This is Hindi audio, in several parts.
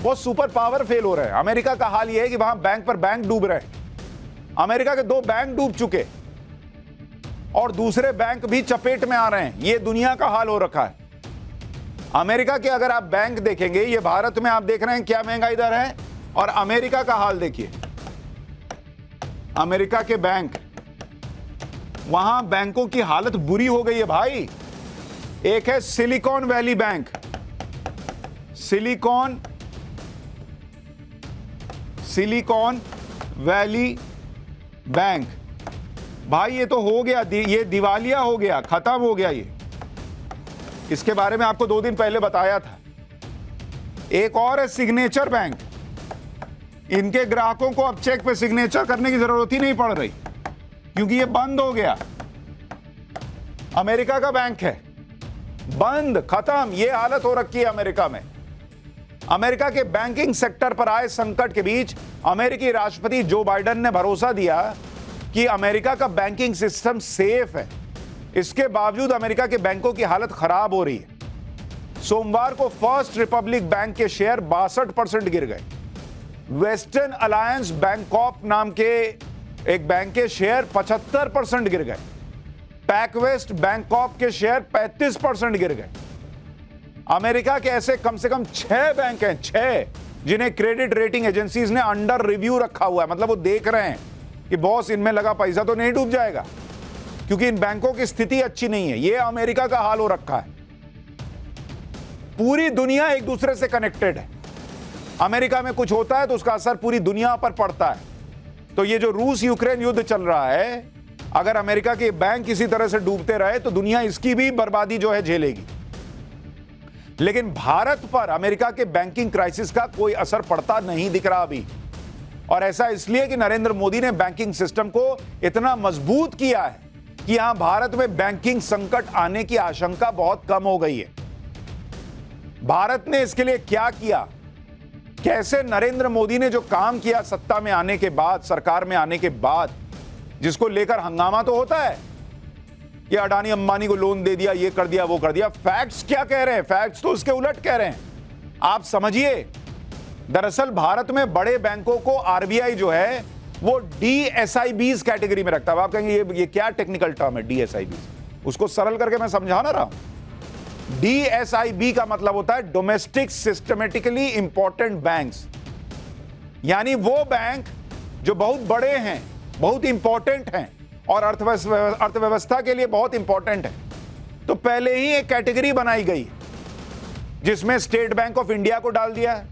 वो सुपर पावर फेल हो रहे हैं। अमेरिका का हाल यह है कि वहां बैंक पर बैंक डूब रहे हैं। अमेरिका के 2 बैंक डूब चुके और दूसरे बैंक भी चपेट में आ रहे हैं। ये दुनिया का हाल हो रखा है। अमेरिका के अगर आप बैंक देखेंगे, ये भारत में आप देख रहे हैं क्या महंगाई दर है, और अमेरिका का हाल देखिए। अमेरिका के बैंक, वहां बैंकों की हालत बुरी हो गई है भाई। एक है silicon valley bank, silicon valley bank. भाई ये तो हो गया, ये दिवालिया हो गया, खत्म हो गया ये। इसके बारे में आपको 2 दिन पहले बताया था। एक और है सिग्नेचर बैंक। इनके ग्राहकों को अब चेक पे सिग्नेचर करने की जरूरत ही नहीं पड़ रही, क्योंकि ये बंद हो गया। अमेरिका का बैंक है, बंद, खत्म। ये हालत हो रखी है अमेरिका में। अमेरिका के बैंकिंग सेक्टर पर आए संकट के बीच अमेरिकी राष्ट्रपति जो बाइडेन ने भरोसा दिया कि अमेरिका का बैंकिंग सिस्टम सेफ है। इसके बावजूद अमेरिका के बैंकों की हालत खराब हो रही है। सोमवार को फर्स्ट रिपब्लिक बैंक के शेयर 62% गिर गए। वेस्टर्न अलायंस बैंकॉप नाम के एक बैंक के शेयर 75% गिर गए। पैकवेस्ट बैंकॉप के शेयर 35% गिर गए। अमेरिका के ऐसे कम से कम 6 बैंक हैं, 6, जिन्हें क्रेडिट रेटिंग एजेंसीज ने अंडर रिव्यू रखा हुआ है। मतलब वो देख रहे हैं कि बॉस इनमें लगा पैसा तो नहीं डूब जाएगा, क्योंकि इन बैंकों की स्थिति अच्छी नहीं है। यह अमेरिका का हाल हो रखा है। पूरी दुनिया एक दूसरे से कनेक्टेड है। अमेरिका में कुछ होता है तो उसका असर पूरी दुनिया पर पड़ता है। तो ये जो रूस यूक्रेन युद्ध चल रहा है, अगर अमेरिका के बैंक किसी तरह से डूबते रहे तो दुनिया इसकी भी बर्बादी जो है झेलेगी। लेकिन भारत पर अमेरिका के बैंकिंग क्राइसिस का कोई असर पड़ता नहीं दिख रहा अभी। और ऐसा इसलिए कि नरेंद्र मोदी ने बैंकिंग सिस्टम को इतना मजबूत किया है कि यहां भारत में बैंकिंग संकट आने की आशंका बहुत कम हो गई है। भारत ने इसके लिए क्या किया, कैसे नरेंद्र मोदी ने जो काम किया सत्ता में आने के बाद, सरकार में आने के बाद, जिसको लेकर हंगामा तो होता है कि अडानी अंबानी को लोन दे दिया, ये कर दिया, वो कर दिया। फैक्ट्स क्या कह रहे हैं? फैक्ट्स तो उसके उलट कह रहे हैं। आप समझिए, दरअसल भारत में बड़े बैंकों को आरबीआई जो है वो डीएसआईबीज कैटेगरी में रखता है। आप कहेंगे ये क्या टेक्निकल टर्म है डीएसआईबीज? उसको सरल करके मैं समझा ना रहा हूं। डीएसआईबी का मतलब होता है डोमेस्टिक सिस्टमेटिकली इंपॉर्टेंट बैंक्स, यानी वो बैंक जो बहुत बड़े हैं, बहुत इंपॉर्टेंट हैं और अर्थव्यवस्था के लिए बहुत इंपॉर्टेंट है। तो पहले ही एक कैटेगरी बनाई गई जिसमें स्टेट बैंक ऑफ इंडिया को डाल दिया,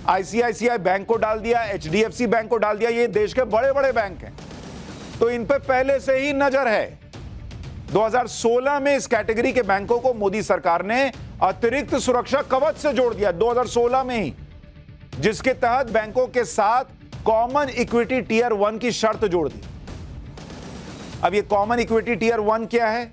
आईसीआईसीआई बैंक को डाल दिया, एचडीएफसी बैंक को डाल दिया। ये देश के बड़े बड़े बैंक हैं, तो इन पे पहले से ही नजर है। 2016 में इस कैटेगरी के बैंकों को मोदी सरकार ने अतिरिक्त सुरक्षा कवच से जोड़ दिया, 2016 में ही, जिसके तहत बैंकों के साथ कॉमन इक्विटी टियर 1 की शर्त जोड़ दी। अब ये कॉमन इक्विटी टियर 1 क्या है?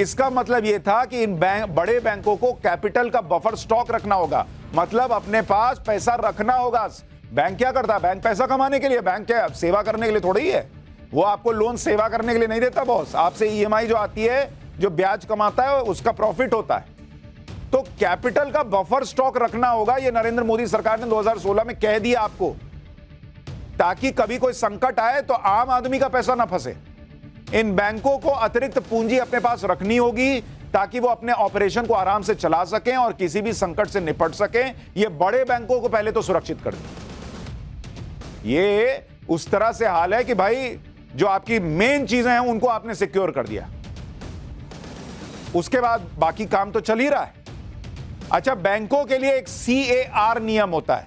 इसका मतलब यह था कि इन बड़े बैंकों को कैपिटल का बफर स्टॉक रखना होगा, मतलब अपने पास पैसा रखना होगा। बैंक क्या करता है? बैंक पैसा कमाने के लिए, बैंक क्या सेवा करने के लिए थोड़ी ही है। वो आपको लोन सेवा करने के लिए नहीं देता बॉस, आपसे ईएमआई जो आती है, जो ब्याज कमाता है, उसका प्रॉफिट होता है। तो कैपिटल का बफर स्टॉक रखना होगा, ये नरेंद्र मोदी सरकार ने 2016 में कह दिया आपको, ताकि कभी कोई संकट आए तो आम आदमी का पैसा ना फंसे। इन बैंकों को अतिरिक्त पूंजी अपने पास रखनी होगी ताकि वो अपने ऑपरेशन को आराम से चला सकें और किसी भी संकट से निपट सकें। ये बड़े बैंकों को पहले तो सुरक्षित कर दें। ये उस तरह से हाल है कि भाई जो आपकी मेन चीजें हैं उनको आपने सिक्योर कर दिया, उसके बाद बाकी काम तो चल ही रहा है। अच्छा, बैंकों के लिए एक CAR नियम होता है।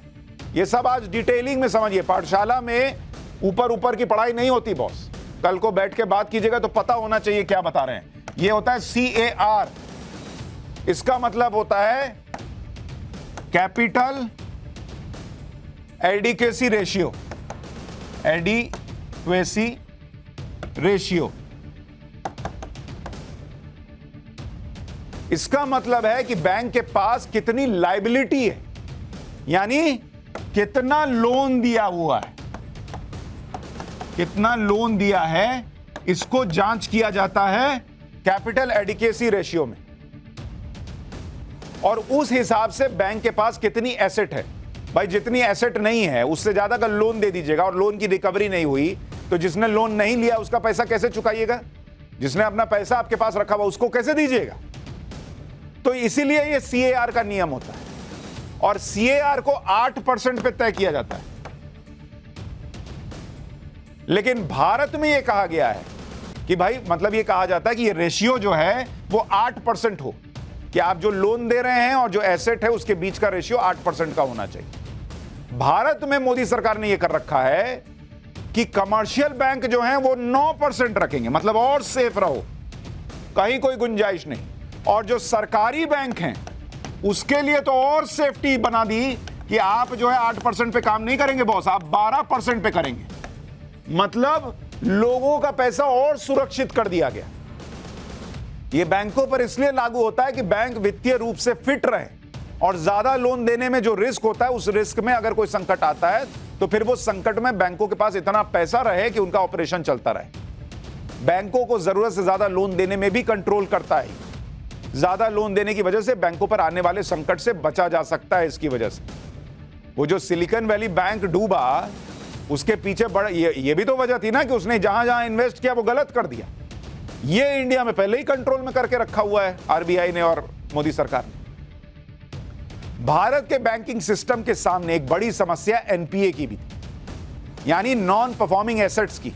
ये सब आज डिटेलिंग में समझिए, पाठशाला में ऊपर ऊपर की पढ़ाई नहीं होती बॉस। कल को बैठ के बात कीजिएगा तो पता होना चाहिए क्या बता रहे हैं। ये होता है CAR। इसका मतलब होता है capital adequacy ratio, adequacy ratio. इसका मतलब है कि बैंक के पास कितनी लायबिलिटी है, यानी कितना लोन दिया हुआ है, कितना लोन दिया है, इसको जांच किया जाता है कैपिटल एडिक्वेसी रेशियो में। और उस हिसाब से बैंक के पास कितनी एसेट है। भाई जितनी एसेट नहीं है उससे ज्यादा का लोन दे दीजिएगा और लोन की रिकवरी नहीं हुई तो जिसने लोन नहीं लिया उसका पैसा कैसे चुकाइएगा? जिसने अपना पैसा आपके पास रखा हुआ उसको कैसे दीजिएगा? तो इसीलिए ये CAR का नियम होता है और CAR को 8% पे तय किया जाता है। लेकिन भारत में यह कहा गया है कि भाई मतलब यह कहा जाता है कि ये रेशियो जो है वो 8% हो, कि आप जो लोन दे रहे हैं और जो एसेट है उसके बीच का रेशियो 8% का होना चाहिए। भारत में मोदी सरकार ने यह कर रखा है कि कमर्शियल बैंक जो हैं वो 9% रखेंगे, मतलब और सेफ रहो, कहीं कोई गुंजाइश नहीं। और जो सरकारी बैंक हैं उसके लिए तो और सेफ्टी बना दी कि आप जो है 8% पे काम नहीं करेंगे बॉस, आप 12% पे करेंगे। मतलब लोगों का पैसा और सुरक्षित कर दिया गया। यह बैंकों पर इसलिए लागू होता है कि बैंक वित्तीय रूप से फिट रहे और ज्यादा लोन देने में जो रिस्क होता है उस रिस्क में अगर कोई संकट आता है तो फिर वो संकट में बैंकों के पास इतना पैसा रहे कि उनका ऑपरेशन चलता रहे। बैंकों को जरूरत से ज्यादा लोन देने में भी कंट्रोल करता है। ज्यादा लोन देने की वजह से बैंकों पर आने वाले संकट से बचा जा सकता है। इसकी वजह से वो जो सिलिकॉन वैली बैंक डूबा उसके पीछे बड़ा ये भी तो वजह थी ना कि उसने जहां जहां इन्वेस्ट किया वो गलत कर दिया। ये इंडिया में पहले ही कंट्रोल में करके रखा हुआ है RBI ने और मोदी सरकार ने। भारत के बैंकिंग सिस्टम के सामने एक बड़ी समस्या NPA की भी थी, यानी नॉन परफॉर्मिंग एसेट्स की।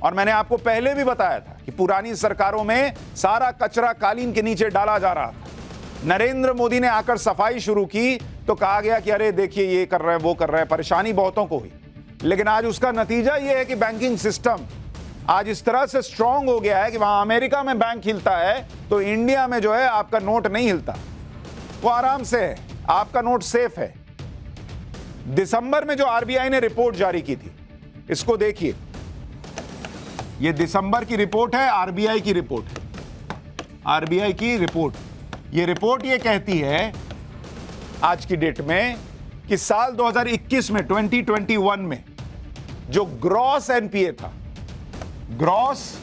और मैंने आपको पहले भी बताया था कि पुरानी सरकारों में सारा कचरा कालीन के नीचे डाला जा रहा था। नरेंद्र मोदी ने आकर सफाई शुरू की तो कहा गया कि अरे देखिए ये कर रहे हैं वो कर रहे हैं, परेशानी बहुतों को हुई। लेकिन आज उसका नतीजा यह है कि बैंकिंग सिस्टम आज इस तरह से स्ट्रांग हो गया है कि वहां अमेरिका में बैंक हिलता है तो इंडिया में जो है आपका नोट नहीं हिलता, वो आराम से है, आपका नोट सेफ है। दिसंबर में जो RBI ने रिपोर्ट जारी की थी, इसको देखिए, ये दिसंबर की रिपोर्ट है, RBI की रिपोर्ट है, RBI की रिपोर्ट। ये रिपोर्ट ये कहती है आज की डेट में कि साल 2021 में 2021 में जो ग्रॉस NPA था, ग्रॉस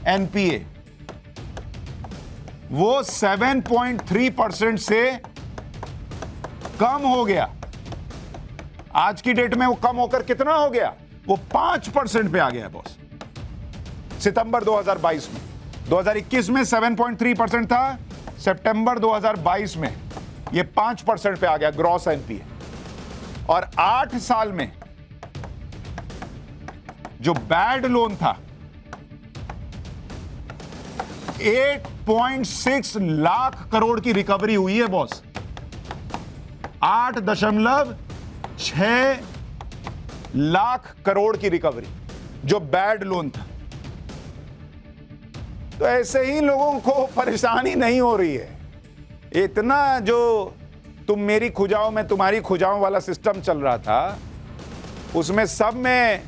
NPA वो 7.3% से कम हो गया। आज की डेट में वो कम होकर कितना हो गया? वो 5% पे आ गया बॉस। सितंबर 2022 में, 2021 में 7.3% था, सितंबर 2022 में ये 5% पे आ गया ग्रॉस NPA। और 8 साल में जो बैड लोन था 8.6 लाख करोड़ की रिकवरी हुई है बॉस। 8.6 लाख करोड़ की रिकवरी जो बैड लोन था। तो ऐसे ही लोगों को परेशानी नहीं हो रही है। इतना जो तुम मेरी खुजाओ में तुम्हारी खुजाओ वाला सिस्टम चल रहा था उसमें सब में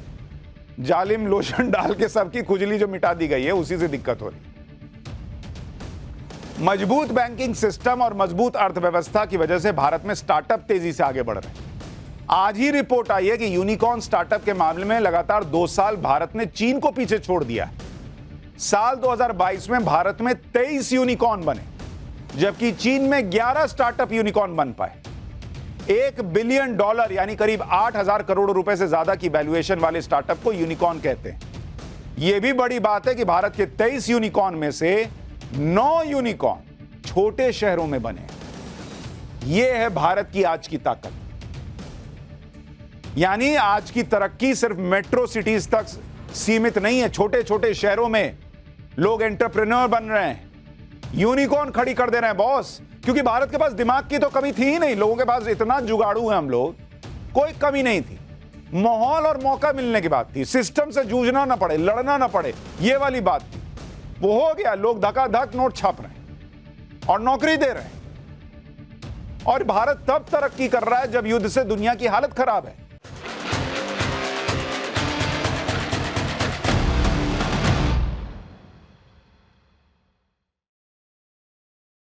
जालिम लोशन डाल के सबकी खुजली जो मिटा दी गई है उसी से दिक्कत हो रही है। मजबूत बैंकिंग सिस्टम और मजबूत अर्थव्यवस्था की वजह से भारत में स्टार्टअप तेजी से आगे बढ़ रहे हैं। आज ही रिपोर्ट आई है कि यूनिकॉर्न स्टार्टअप के मामले में लगातार 2 साल भारत ने चीन को पीछे छोड़ दिया। साल 2022 में भारत में 23 यूनिकॉर्न बने, जबकि चीन में 11 स्टार्टअप यूनिकॉर्न बन पाए। $1 बिलियन यानी करीब 8,000 करोड़ रुपए से ज्यादा की वैल्यूएशन वाले स्टार्टअप को यूनिकॉर्न कहते हैं। यह भी बड़ी बात है कि भारत के 23 यूनिकॉर्न में से 9 यूनिकॉर्न छोटे शहरों में बने। यह है भारत की आज की ताकत। यानी आज की तरक्की सिर्फ मेट्रो सिटीज तक सीमित नहीं है। छोटे छोटे शहरों में लोग एंटरप्रेन्योर बन रहे हैं, यूनिकॉर्न खड़ी कर दे रहे हैं बॉस, क्योंकि भारत के पास दिमाग की तो कमी थी ही नहीं। लोगों के पास इतना जुगाड़ू है, हम लोग, कोई कमी नहीं थी। माहौल और मौका मिलने की बात थी, सिस्टम से जूझना ना पड़े, लड़ना ना पड़े, ये वाली बात थी। वो हो गया, लोग धकाधक नोट छाप रहे हैं और नौकरी दे रहे हैं। और भारत तब तरक्की कर रहा है जब युद्ध से दुनिया की हालत खराब है।